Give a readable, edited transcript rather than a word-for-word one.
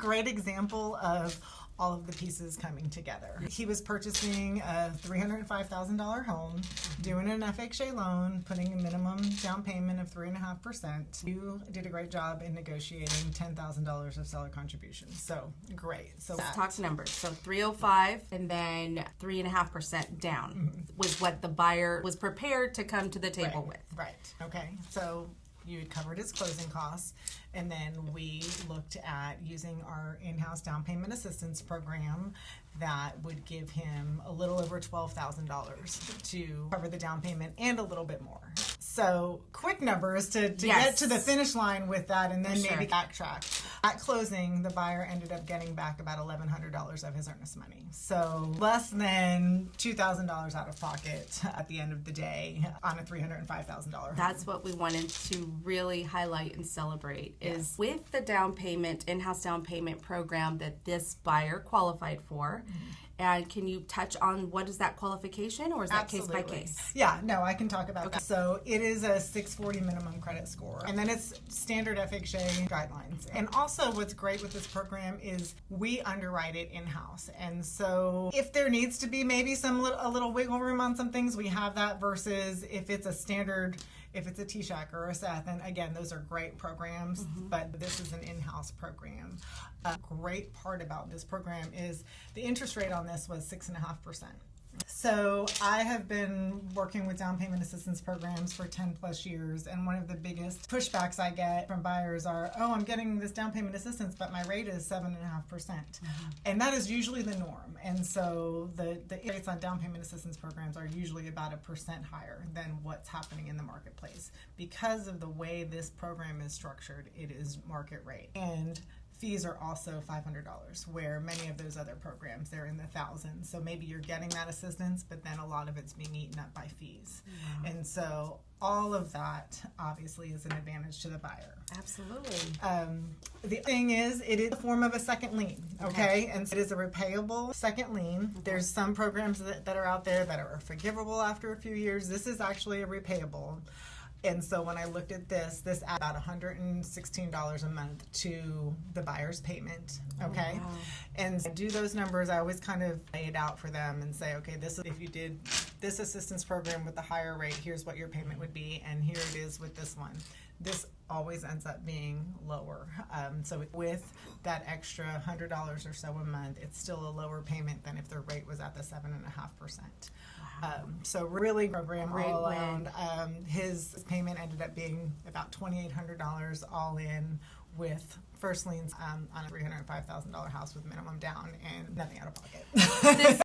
great example of all of the pieces coming together. He was purchasing a $305,000 home, doing an FHA loan, putting a minimum down payment of 3.5%. You did a great job in negotiating $10,000 of seller contributions. So great. So Let's talk numbers. So 305 and then 3.5% down was what the buyer was prepared to come to the table with. Right. Okay. So you had covered his closing costs, and then we looked at using our in-house down payment assistance program that would give him a little over $12,000 to cover the down payment and a little bit more. So quick numbers to get to the finish line with that, and then maybe backtrack. At closing, the buyer ended up getting back about $1,100 of his earnest money. So less than $2,000 out of pocket at the end of the day on a $305,000 home. That's what we wanted to really highlight and celebrate is with the down payment, in-house down payment program that this buyer qualified for. And can you touch on what is that qualification, or is that case by case? Yeah, no, I can talk about that. So it is a 640 minimum credit score, and then it's standard FHA guidelines. And also what's great with this program is we underwrite it in-house. And so if there needs to be maybe a little wiggle room on some things, we have that, versus if it's a standard, if it's a TSHAC or a Seth, and again, those are great programs, but this is an in-house program. A great part about this program is the interest rate on this was 6.5%. So I have been working with down payment assistance programs for 10 plus years, and one of the biggest pushbacks I get from buyers are, oh, I'm getting this down payment assistance, but my rate is 7.5%. And that is usually the norm. And so the rates on down payment assistance programs are usually about 1% higher than what's happening in the marketplace. Because of the way this program is structured, it is market rate. And fees are also $500, where many of those other programs, they're in the thousands. So maybe you're getting that assistance, but then a lot of it's being eaten up by fees. And so all of that obviously is an advantage to the buyer. Absolutely. The thing is, it is a form of a second lien, okay? And so it is a repayable second lien. There's some programs that are out there that are forgivable after a few years. This is actually a repayable. And so when I looked at this adds about $116 a month to the buyer's payment, okay? Oh, wow. And to do those numbers, I always kind of lay it out for them and say, okay, this is if you did this assistance program with the higher rate, here's what your payment would be, and here it is with this one. This always ends up being lower. So with that extra $100 or so a month, it's still a lower payment than if the rate was at the 7.5%. So really program all around. His payment ended up being about $2,800 all in, with first liens on a $305,000 house with minimum down and nothing out of pocket.